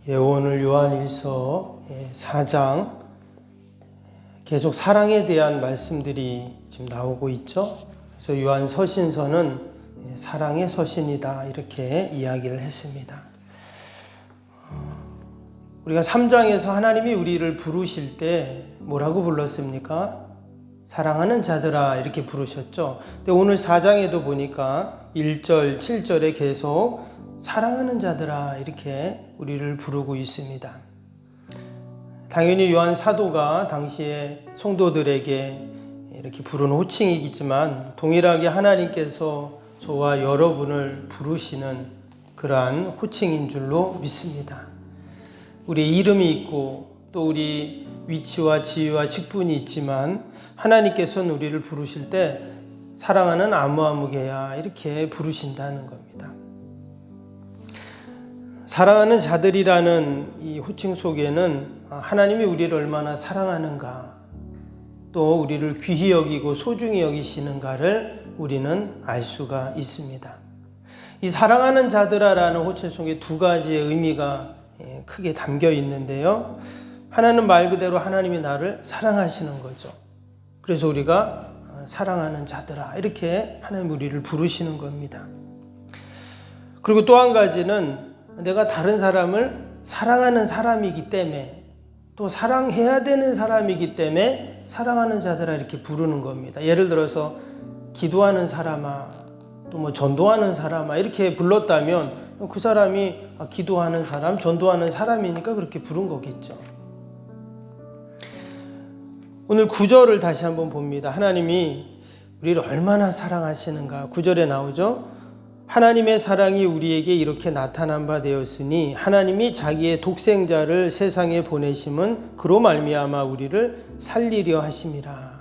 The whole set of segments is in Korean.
오늘 요한일서 4장 계속 사랑에 대한 말씀들이 지금 나오고 있죠. 그래서 요한 서신서는 사랑의 서신이다 이렇게 이야기를 했습니다. 우리가 3장에서 하나님이 우리를 부르실 때 뭐라고 불렀습니까? 사랑하는 자들아 이렇게 부르셨죠. 근데 오늘 4장에도 보니까 1절, 7절에 계속 사랑하는 자들아 이렇게 우리를 부르고 있습니다. 당연히 요한 사도가 당시에 성도들에게 이렇게 부른 호칭이겠지만 동일하게 하나님께서 저와 여러분을 부르시는 그러한 호칭인 줄로 믿습니다. 우리의 이름이 있고 또 우리 위치와 지위와 직분이 있지만 하나님께서는 우리를 부르실 때 사랑하는 아무개야 이렇게 부르신다는 겁니다. 사랑하는 자들이라는 이 호칭 속에는 하나님이 우리를 얼마나 사랑하는가, 또 우리를 귀히 여기고 소중히 여기시는가를 우리는 알 수가 있습니다. 이 사랑하는 자들아라는 호칭 속에 두 가지의 의미가 크게 담겨 있는데요. 하나는 말 그대로 하나님이 나를 사랑하시는 거죠. 그래서 우리가 사랑하는 자들아 이렇게 하나님 우리를 부르시는 겁니다. 그리고 또 한 가지는 내가 다른 사람을 사랑하는 사람이기 때문에 또 사랑해야 되는 사람이기 때문에 사랑하는 자들아 이렇게 부르는 겁니다. 예를 들어서 기도하는 사람아, 또 뭐 전도하는 사람아 이렇게 불렀다면 그 사람이 기도하는 사람, 전도하는 사람이니까 그렇게 부른 거겠죠. 오늘 9절을 다시 한번 봅니다. 하나님이 우리를 얼마나 사랑하시는가. 9절에 나오죠. 하나님의 사랑이 우리에게 이렇게 나타난 바 되었으니 하나님이 자기의 독생자를 세상에 보내심은 그로 말미암아 우리를 살리려 하심이라.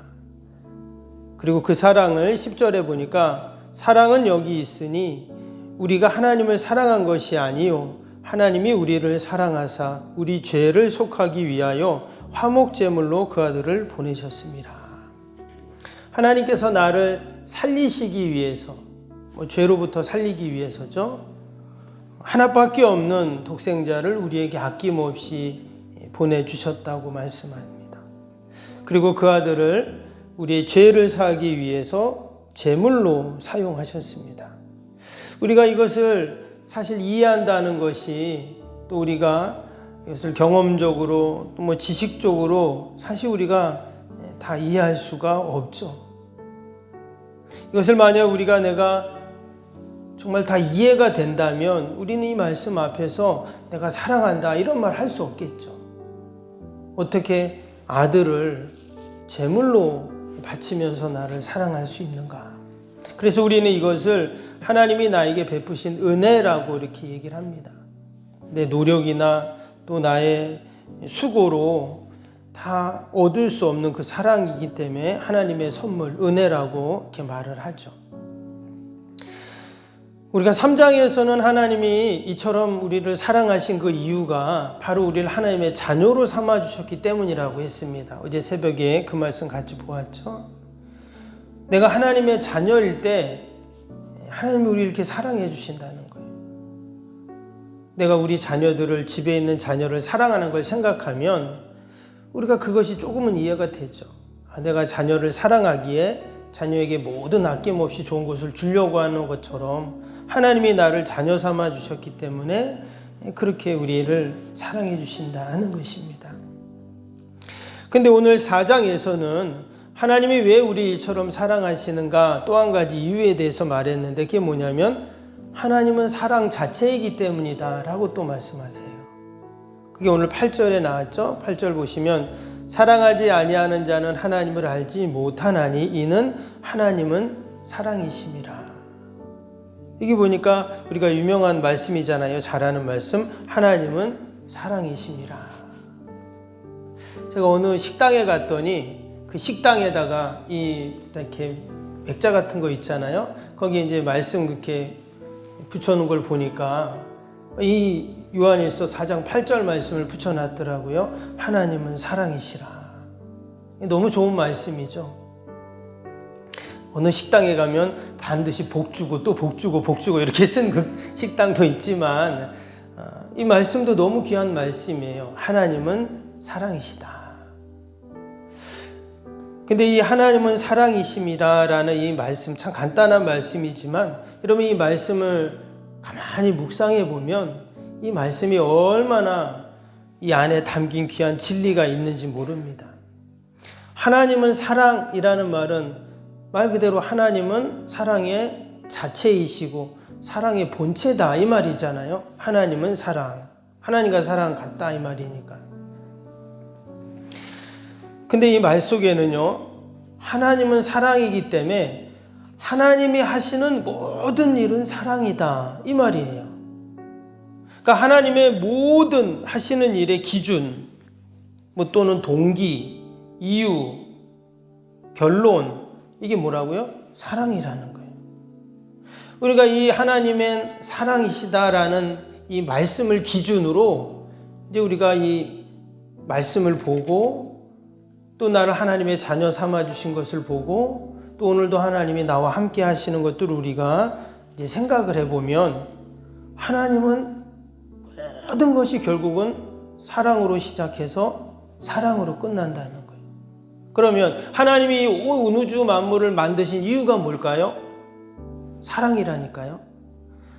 그리고 그 사랑을 10절에 보니까 사랑은 여기 있으니 우리가 하나님을 사랑한 것이 아니요 하나님이 우리를 사랑하사 우리 죄를 속하기 위하여 화목제물로 그 아들을 보내셨습니다. 하나님께서 나를 살리시기 위해서 죄로부터 살리기 위해서죠. 하나밖에 없는 독생자를 우리에게 아낌없이 보내주셨다고 말씀합니다. 그리고 그 아들을 우리의 죄를 사하기 위해서 제물로 사용하셨습니다. 우리가 이것을 사실 이해한다는 것이 또 우리가 이것을 경험적으로 또 지식적으로 사실 우리가 다 이해할 수가 없죠. 이것을 만약 내가 정말 다 이해가 된다면 우리는 이 말씀 앞에서 내가 사랑한다 이런 말 할 수 없겠죠. 어떻게 아들을 제물로 바치면서 나를 사랑할 수 있는가. 그래서 우리는 이것을 하나님이 나에게 베푸신 은혜라고 이렇게 얘기를 합니다. 내 노력이나 또 나의 수고로 다 얻을 수 없는 그 사랑이기 때문에 하나님의 선물, 은혜라고 이렇게 말을 하죠. 우리가 3장에서는 하나님이 이처럼 우리를 사랑하신 그 이유가 바로 우리를 하나님의 자녀로 삼아주셨기 때문이라고 했습니다. 어제 새벽에 그 말씀 같이 보았죠. 내가 하나님의 자녀일 때 하나님이 우리를 이렇게 사랑해 주신다는 거예요. 내가 우리 자녀들을, 집에 있는 자녀를 사랑하는 걸 생각하면 우리가 그것이 조금은 이해가 되죠. 내가 자녀를 사랑하기에 자녀에게 모든 아낌없이 좋은 것을 주려고 하는 것처럼 하나님이 나를 자녀 삼아 주셨기 때문에 그렇게 우리를 사랑해 주신다는 것입니다. 근데 오늘 4장에서는 하나님이 왜 우리처럼 사랑하시는가 또 한 가지 이유에 대해서 말했는데 그게 뭐냐면 하나님은 사랑 자체이기 때문이다 라고 또 말씀하세요. 그게 오늘 8절에 나왔죠. 8절 보시면 사랑하지 아니하는 자는 하나님을 알지 못하나니 이는 하나님은 사랑이심이라. 여기 보니까 우리가 유명한 말씀이잖아요. 잘 아는 말씀. 하나님은 사랑이심이라. 제가 어느 식당에 갔더니 그 식당에다가 이렇게 액자 같은 거 있잖아요. 거기에 이제 말씀 그렇게 붙여놓은 걸 보니까 이 요한일서 4장 8절 말씀을 붙여놨더라고요. 하나님은 사랑이시라. 너무 좋은 말씀이죠. 어느 식당에 가면 반드시 복 주고 또 복 주고 복 주고 이렇게 쓴 그 식당도 있지만 이 말씀도 너무 귀한 말씀이에요. 하나님은 사랑이시다. 근데 이 하나님은 사랑이심이라는 이 말씀, 참 간단한 말씀이지만 여러분 이 말씀을 가만히 묵상해 보면 이 말씀이 얼마나 이 안에 담긴 귀한 진리가 있는지 모릅니다. 하나님은 사랑이라는 말은 말 그대로 하나님은 사랑의 자체이시고 사랑의 본체다 이 말이잖아요. 하나님은 사랑, 하나님과 사랑 같다 이 말이니까. 근데 이 말 속에는요, 하나님은 사랑이기 때문에 하나님이 하시는 모든 일은 사랑이다 이 말이에요. 그러니까 하나님의 모든 하시는 일의 기준, 또는 동기, 이유, 결론, 이게 뭐라고요? 사랑이라는 거예요. 우리가 이 하나님의 사랑이시다라는 이 말씀을 기준으로 이제 우리가 이 말씀을 보고 또 나를 하나님의 자녀 삼아 주신 것을 보고 또 오늘도 하나님이 나와 함께 하시는 것들을 우리가 이제 생각을 해보면 하나님은 모든 것이 결국은 사랑으로 시작해서 사랑으로 끝난다는 거예요. 그러면 하나님이 온 우주 만물을 만드신 이유가 뭘까요? 사랑이라니까요.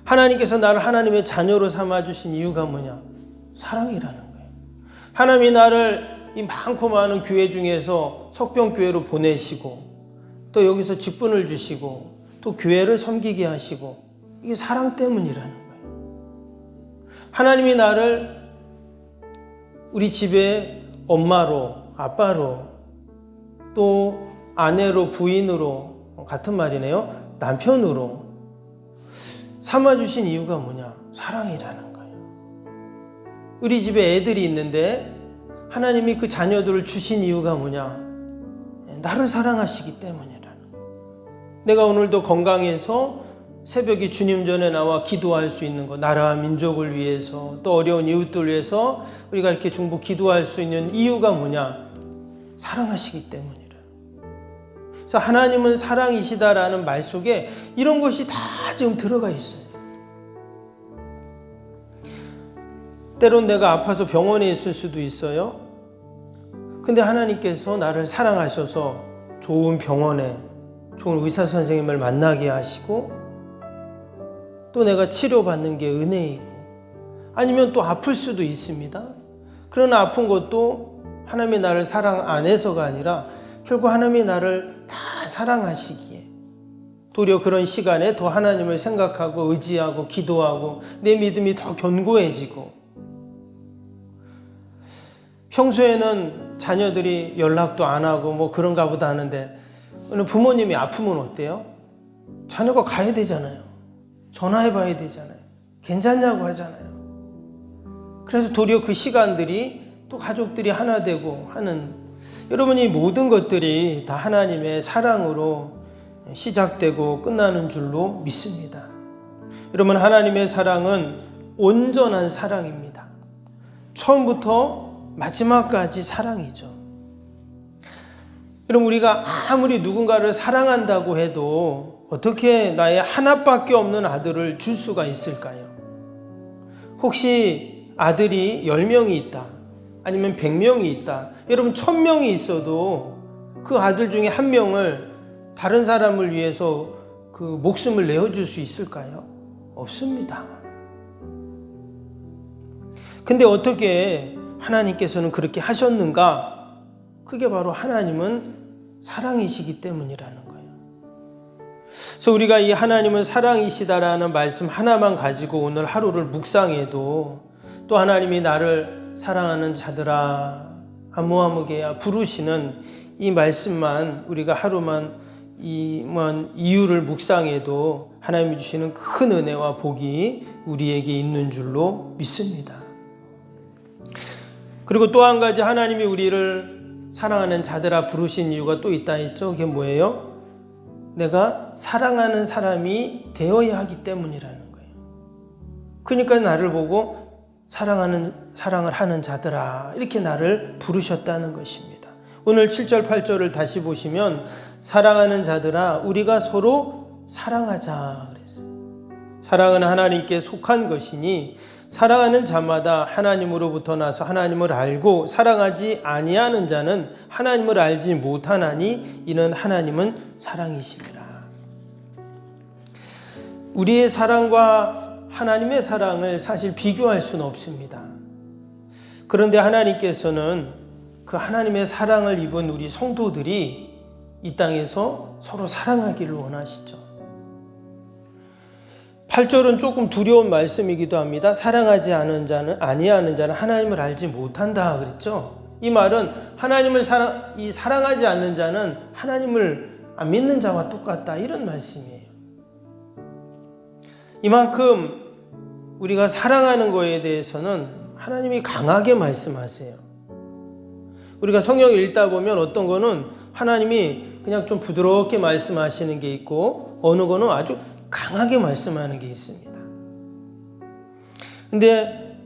하나님께서 나를 하나님의 자녀로 삼아주신 이유가 뭐냐? 사랑이라는 거예요. 하나님이 나를 이 많고 많은 교회 중에서 석병교회로 보내시고 또 여기서 직분을 주시고 또 교회를 섬기게 하시고 이게 사랑 때문이라는 거예요. 하나님이 나를 우리 집에 엄마로, 아빠로 또 아내로, 부인으로, 같은 말이네요. 남편으로 삼아주신 이유가 뭐냐? 사랑이라는 거예요. 우리 집에 애들이 있는데 하나님이 그 자녀들을 주신 이유가 뭐냐? 나를 사랑하시기 때문이라는 거예요. 내가 오늘도 건강해서 새벽에 주님 전에 나와 기도할 수 있는 것, 나라와 민족을 위해서 또 어려운 이웃들 위해서 우리가 이렇게 중보 기도할 수 있는 이유가 뭐냐? 사랑하시기 때문이라. 그래서 하나님은 사랑이시다라는 말 속에 이런 것이 다 지금 들어가 있어요. 때론 내가 아파서 병원에 있을 수도 있어요. 근데 하나님께서 나를 사랑하셔서 좋은 병원에 좋은 의사 선생님을 만나게 하시고 또 내가 치료받는 게 은혜이고 아니면 또 아플 수도 있습니다. 그러나 아픈 것도 하나님이 나를 사랑 안 해서가 아니라 결국 하나님이 나를 다 사랑하시기에 도리어 그런 시간에 더 하나님을 생각하고 의지하고 기도하고 내 믿음이 더 견고해지고 평소에는 자녀들이 연락도 안 하고 그런가 보다 하는데 부모님이 아프면 어때요? 자녀가 가야 되잖아요. 전화해 봐야 되잖아요. 괜찮냐고 하잖아요. 그래서 도리어 그 시간들이 또 가족들이 하나 되고 하는 여러분이 모든 것들이 다 하나님의 사랑으로 시작되고 끝나는 줄로 믿습니다. 여러분 하나님의 사랑은 온전한 사랑입니다. 처음부터 마지막까지 사랑이죠. 여러분 우리가 아무리 누군가를 사랑한다고 해도 어떻게 나의 하나밖에 없는 아들을 줄 수가 있을까요? 혹시 아들이 10명이 있다 아니면 100명이 있다 여러분 1000명이 있어도 그 아들 중에 한 명을 다른 사람을 위해서 그 목숨을 내어줄 수 있을까요? 없습니다. 근데 어떻게 하나님께서는 그렇게 하셨는가? 그게 바로 하나님은 사랑이시기 때문이라는 거예요. 그래서 우리가 이 하나님은 사랑이시다라는 말씀 하나만 가지고 오늘 하루를 묵상해도 또 하나님이 나를 사랑하는 자들아 아무아무개야 부르시는 이 말씀만 우리가 하루만 이유를 묵상해도 하나님이 주시는 큰 은혜와 복이 우리에게 있는 줄로 믿습니다. 그리고 또 한 가지 하나님이 우리를 사랑하는 자들아 부르신 이유가 또 있다 했죠. 그게 뭐예요? 내가 사랑하는 사람이 되어야 하기 때문이라는 거예요. 그러니까 나를 보고 사랑을 하는 자들아 이렇게 나를 부르셨다는 것입니다. 오늘 7절 8절을 다시 보시면 사랑하는 자들아 우리가 서로 사랑하자 그랬어요. 사랑은 하나님께 속한 것이니 사랑하는 자마다 하나님으로부터 나서 하나님을 알고 사랑하지 아니하는 자는 하나님을 알지 못하나니 이는 하나님은 사랑이심이라. 우리의 사랑과 하나님의 사랑을 사실 비교할 수는 없습니다. 그런데 하나님께서는 그 하나님의 사랑을 입은 우리 성도들이 이 땅에서 서로 사랑하기를 원하시죠. 8절은 조금 두려운 말씀이기도 합니다. 사랑하지 않은 자는 아니하는 자는 하나님을 알지 못한다 그랬죠. 이 말은 하나님을 사랑하지 않는 자는 하나님을 안 믿는 자와 똑같다 이런 말씀이에요. 이만큼 우리가 사랑하는 것에 대해서는 하나님이 강하게 말씀하세요. 우리가 성경을 읽다 보면 어떤 거는 하나님이 그냥 좀 부드럽게 말씀하시는 게 있고 어느 거는 아주 강하게 말씀하는 게 있습니다. 근데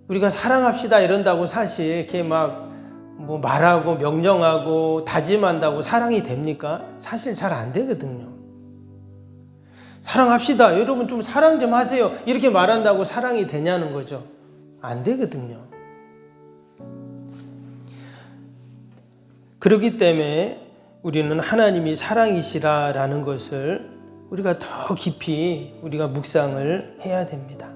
우리가 사랑합시다 이런다고 사실 이렇게 막 뭐 말하고 명령하고 다짐한다고 사랑이 됩니까? 사실 잘 안 되거든요. 사랑합시다. 여러분 좀 사랑 좀 하세요. 이렇게 말한다고 사랑이 되냐는 거죠. 안 되거든요. 그렇기 때문에 우리는 하나님이 사랑이시라라는 것을 우리가 더 깊이 우리가 묵상을 해야 됩니다.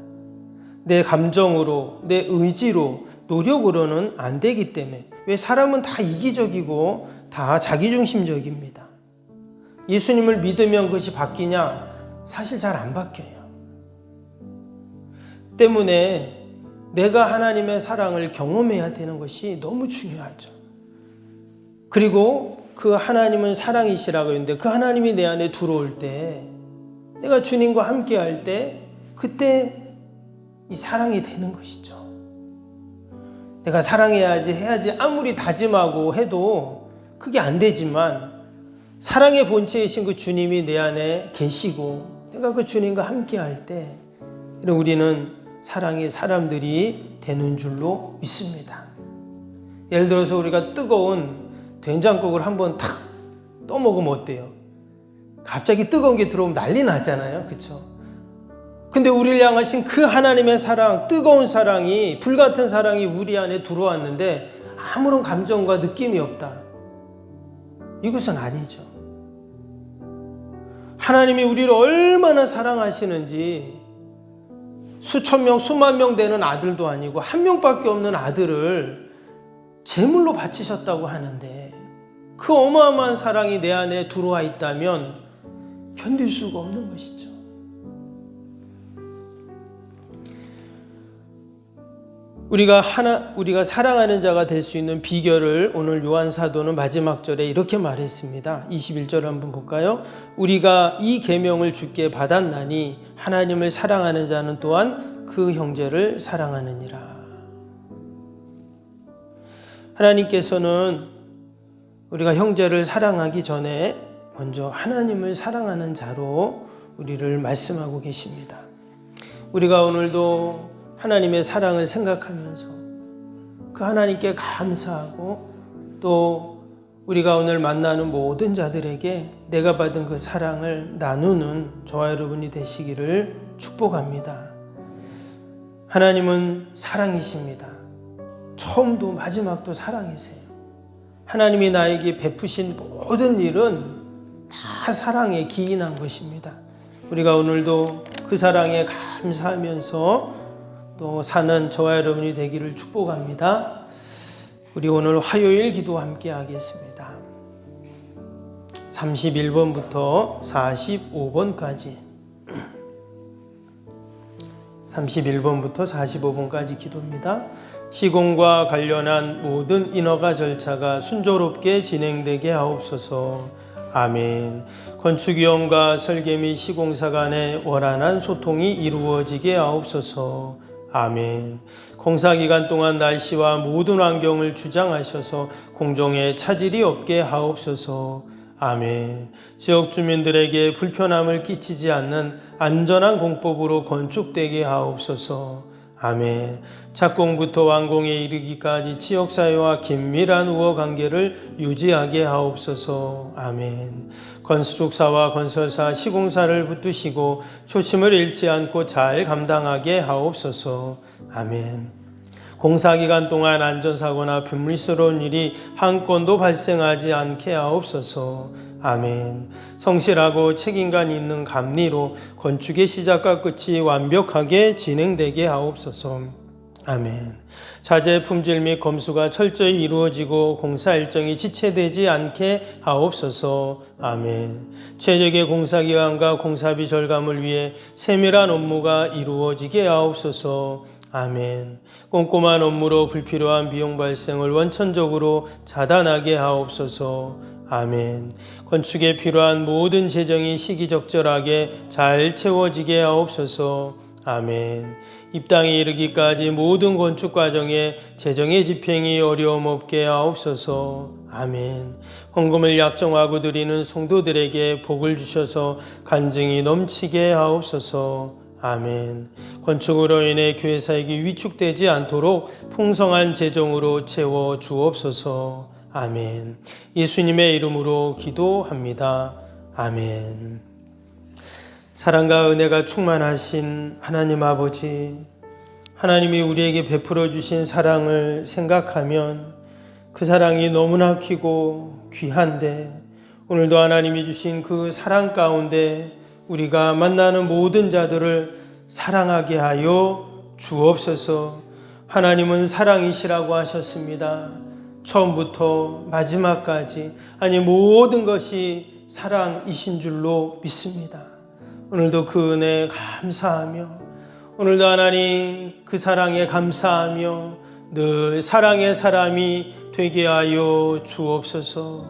내 감정으로, 내 의지로, 노력으로는 안 되기 때문에. 왜 사람은 다 이기적이고 다 자기중심적입니다. 예수님을 믿으면 그것이 바뀌냐? 사실 잘 안 바뀌어요. 때문에 내가 하나님의 사랑을 경험해야 되는 것이 너무 중요하죠. 그리고 그 하나님은 사랑이시라고 했는데 그 하나님이 내 안에 들어올 때 내가 주님과 함께 할 때 그때 이 사랑이 되는 것이죠. 내가 사랑해야지 해야지 아무리 다짐하고 해도 그게 안 되지만 사랑의 본체이신 그 주님이 내 안에 계시고 내가 그 주님과 함께 할 때 우리는 사랑의 사람들이 되는 줄로 믿습니다. 예를 들어서 우리가 뜨거운 된장국을 한번 탁 떠먹으면 어때요? 갑자기 뜨거운 게 들어오면 난리 나잖아요. 그렇죠? 근데 우리를 향하신 그 하나님의 사랑, 뜨거운 사랑이, 불같은 사랑이 우리 안에 들어왔는데 아무런 감정과 느낌이 없다. 이것은 아니죠. 하나님이 우리를 얼마나 사랑하시는지 수천 명, 수만 명 되는 아들도 아니고 한 명밖에 없는 아들을 제물로 바치셨다고 하는데 그 어마어마한 사랑이 내 안에 들어와 있다면 견딜 수가 없는 것이죠. 우리가 사랑하는 자가 될 수 있는 비결을 오늘 요한 사도는 마지막 절에 이렇게 말했습니다. 21절 한번 볼까요? 우리가 이 계명을 주께 받았나니 하나님을 사랑하는 자는 또한 그 형제를 사랑하느니라. 하나님께서는 우리가 형제를 사랑하기 전에 먼저 하나님을 사랑하는 자로 우리를 말씀하고 계십니다. 우리가 오늘도 하나님의 사랑을 생각하면서 그 하나님께 감사하고 또 우리가 오늘 만나는 모든 자들에게 내가 받은 그 사랑을 나누는 저와 여러분이 되시기를 축복합니다. 하나님은 사랑이십니다. 처음도 마지막도 사랑이세요. 하나님이 나에게 베푸신 모든 일은 다 사랑에 기인한 것입니다. 우리가 오늘도 그 사랑에 감사하면서 또 사는 저와 여러분이 되기를 축복합니다. 우리 오늘 화요일 기도 함께 하겠습니다. 31번부터 45번까지 31번부터 45번까지 기도입니다. 시공과 관련한 모든 인허가 절차가 순조롭게 진행되게 하옵소서. 아멘. 건축위원과 설계 및 시공사 간의 원활한 소통이 이루어지게 하옵소서. 아멘. 공사기간 동안 날씨와 모든 환경을 주장하셔서 공정에 차질이 없게 하옵소서. 아멘. 지역 주민들에게 불편함을 끼치지 않는 안전한 공법으로 건축되게 하옵소서. 아멘. 착공부터 완공에 이르기까지 지역사회와 긴밀한 우호 관계를 유지하게 하옵소서. 아멘. 건축사와 건설사, 시공사를 붙드시고 초심을 잃지 않고 잘 감당하게 하옵소서. 아멘. 공사기간 동안 안전사고나 불미스러운 일이 한 건도 발생하지 않게 하옵소서. 아멘. 성실하고 책임감 있는 감리로 건축의 시작과 끝이 완벽하게 진행되게 하옵소서. 아멘. 자재 품질 및 검수가 철저히 이루어지고 공사 일정이 지체되지 않게 하옵소서. 아멘. 최적의 공사기간과 공사비 절감을 위해 세밀한 업무가 이루어지게 하옵소서. 아멘. 꼼꼼한 업무로 불필요한 비용 발생을 원천적으로 차단하게 하옵소서. 아멘. 건축에 필요한 모든 재정이 시기적절하게 잘 채워지게 하옵소서. 아멘. 입당에 이르기까지 모든 건축 과정에 재정의 집행이 어려움 없게 하옵소서. 아멘. 헌금을 약정하고 드리는 성도들에게 복을 주셔서 간증이 넘치게 하옵소서. 아멘. 건축으로 인해 교회 사역이 위축되지 않도록 풍성한 재정으로 채워 주옵소서. 아멘. 예수님의 이름으로 기도합니다. 아멘. 사랑과 은혜가 충만하신 하나님 아버지, 하나님이 우리에게 베풀어 주신 사랑을 생각하면 그 사랑이 너무나 크고 귀한데, 오늘도 하나님이 주신 그 사랑 가운데 우리가 만나는 모든 자들을 사랑하게 하여 주옵소서. 하나님은 사랑이시라고 하셨습니다. 처음부터 마지막까지, 아니 모든 것이 사랑이신 줄로 믿습니다. 오늘도 그 은혜에 감사하며, 오늘도 하나님 그 사랑에 감사하며 늘 사랑의 사람이 되게 하여 주옵소서.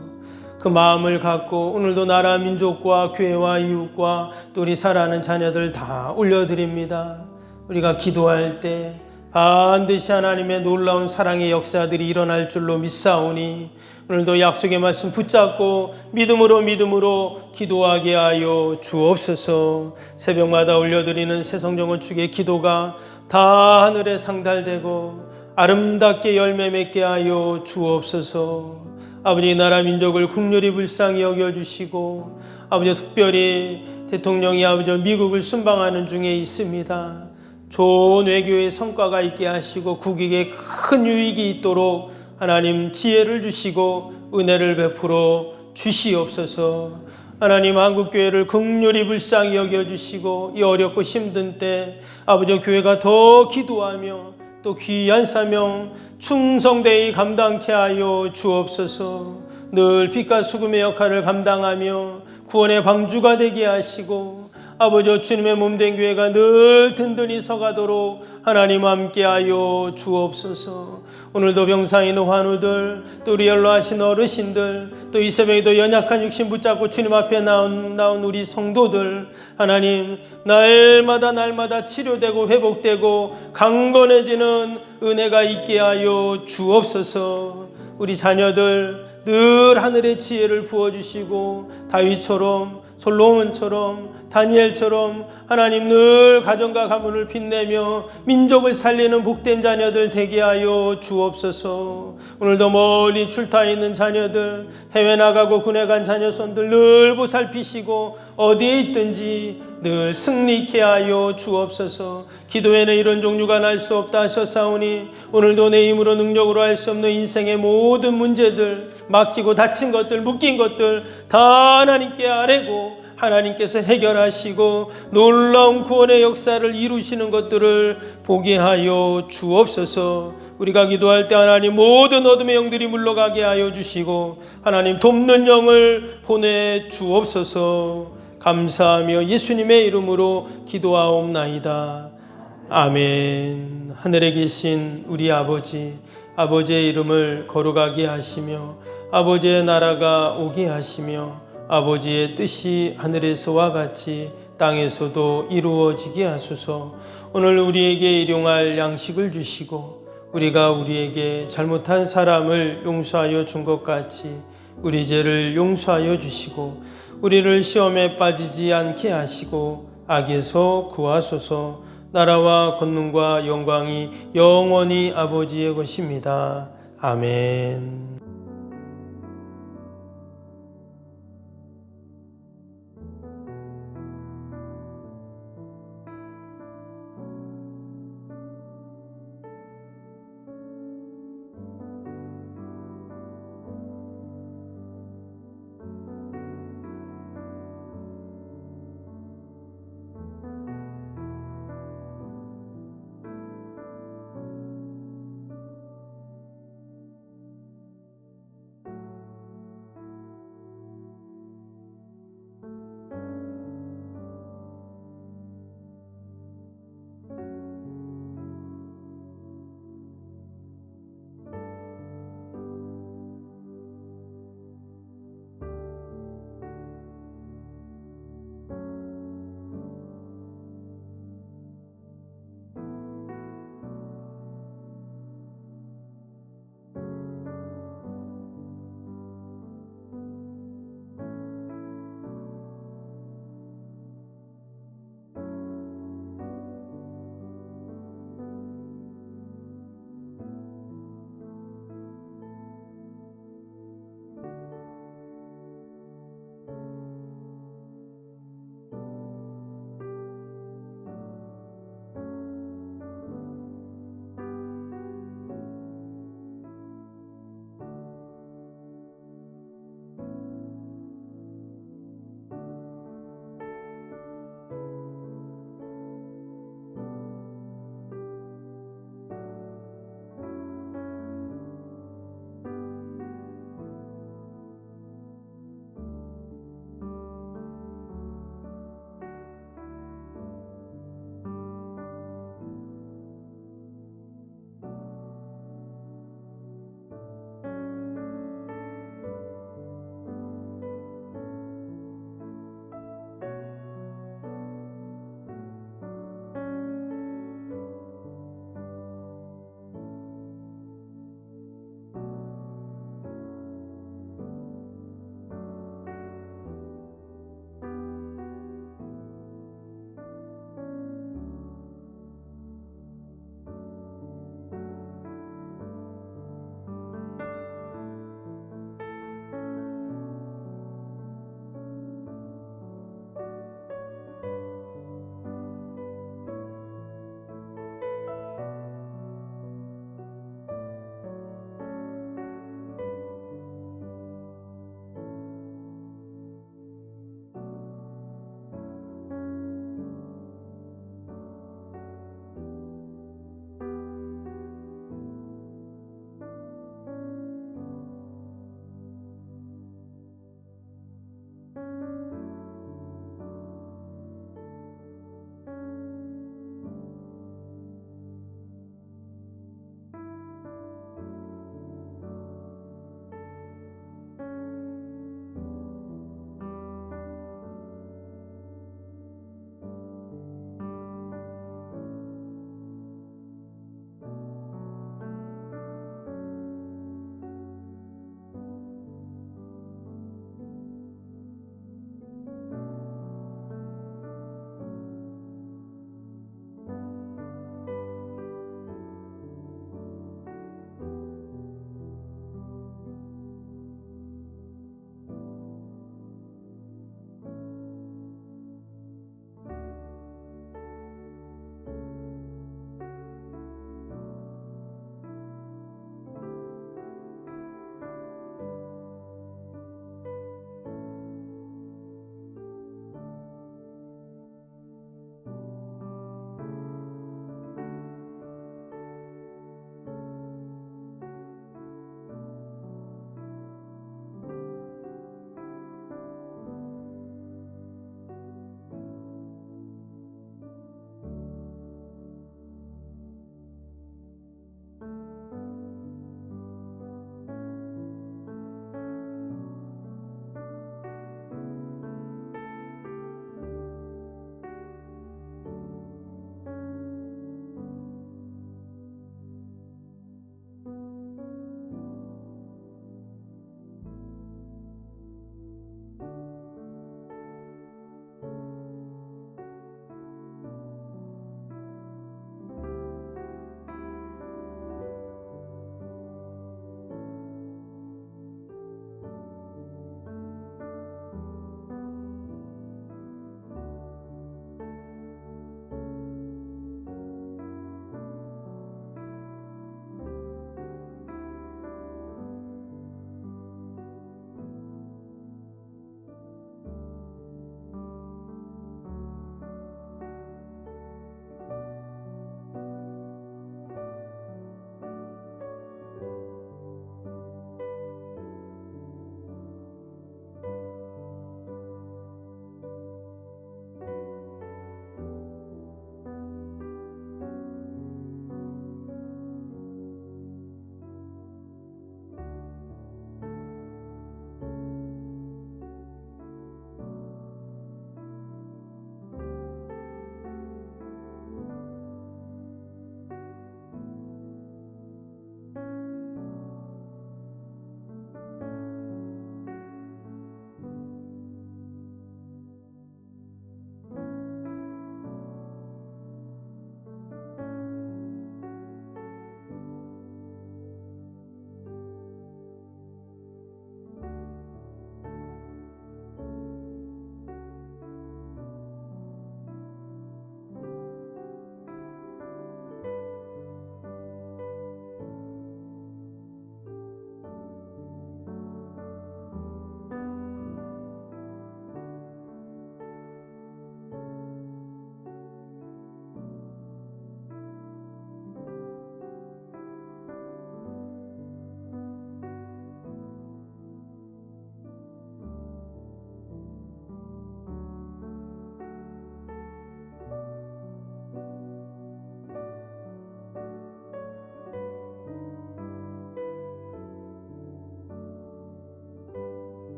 그 마음을 갖고 오늘도 나라 민족과 교회와 이웃과 또 우리 사랑하는 자녀들 다 올려드립니다. 우리가 기도할 때 반드시 하나님의 놀라운 사랑의 역사들이 일어날 줄로 믿사오니, 오늘도 약속의 말씀 붙잡고 믿음으로 기도하게 하여 주옵소서. 새벽마다 올려드리는 새성정건축의 기도가 다 하늘에 상달되고 아름답게 열매 맺게 하여 주옵소서. 아버지, 나라 민족을 긍휼히 불쌍히 여겨주시고, 아버지 특별히 대통령이 아버지 미국을 순방하는 중에 있습니다. 좋은 외교의 성과가 있게 하시고 국익에 큰 유익이 있도록 하나님 지혜를 주시고 은혜를 베풀어 주시옵소서. 하나님 한국교회를 긍휼히 불쌍히 여겨주시고 이 어렵고 힘든 때 아버지 교회가 더 기도하며 또 귀한 사명 충성되이 감당케 하여 주옵소서. 늘 빛과 수금의 역할을 감당하며 구원의 방주가 되게 하시고, 아버지 주님의 몸된 교회가 늘 든든히 서가도록 하나님 함께하여 주옵소서. 오늘도 병상에 있는 환우들, 또 우리 연로하신 어르신들, 또 이 새벽에도 연약한 육신 붙잡고 주님 앞에 나온 우리 성도들, 하나님 날마다 치료되고 회복되고 강건해지는 은혜가 있게 하여 주옵소서. 우리 자녀들 늘 하늘의 지혜를 부어주시고 다윗처럼 솔로몬처럼 다니엘처럼 하나님 늘 가정과 가문을 빛내며 민족을 살리는 복된 자녀들 되게 하여 주옵소서. 오늘도 멀리 출타해 있는 자녀들, 해외 나가고 군에 간 자녀손들 늘 보살피시고 어디에 있든지 늘 승리케 하여 주옵소서. 기도에는 이런 종류가 날 수 없다 하셨사오니 오늘도 내 힘으로 능력으로 할 수 없는 인생의 모든 문제들, 막히고 다친 것들, 묶인 것들 다 하나님께 아뢰고 하나님께서 해결하시고 놀라운 구원의 역사를 이루시는 것들을 보게 하여 주옵소서. 우리가 기도할 때 하나님 모든 어둠의 영들이 물러가게 하여 주시고 하나님 돕는 영을 보내 주옵소서. 감사하며 예수님의 이름으로 기도하옵나이다. 아멘. 하늘에 계신 우리 아버지, 아버지의 이름을 거룩하게 하시며 아버지의 나라가 오게 하시며 아버지의 뜻이 하늘에서와 같이 땅에서도 이루어지게 하소서. 오늘 우리에게 일용할 양식을 주시고 우리가 우리에게 잘못한 사람을 용서하여 준 것 같이 우리 죄를 용서하여 주시고 우리를 시험에 빠지지 않게 하시고 악에서 구하소서. 나라와 권능과 영광이 영원히 아버지의 것입니다. 아멘.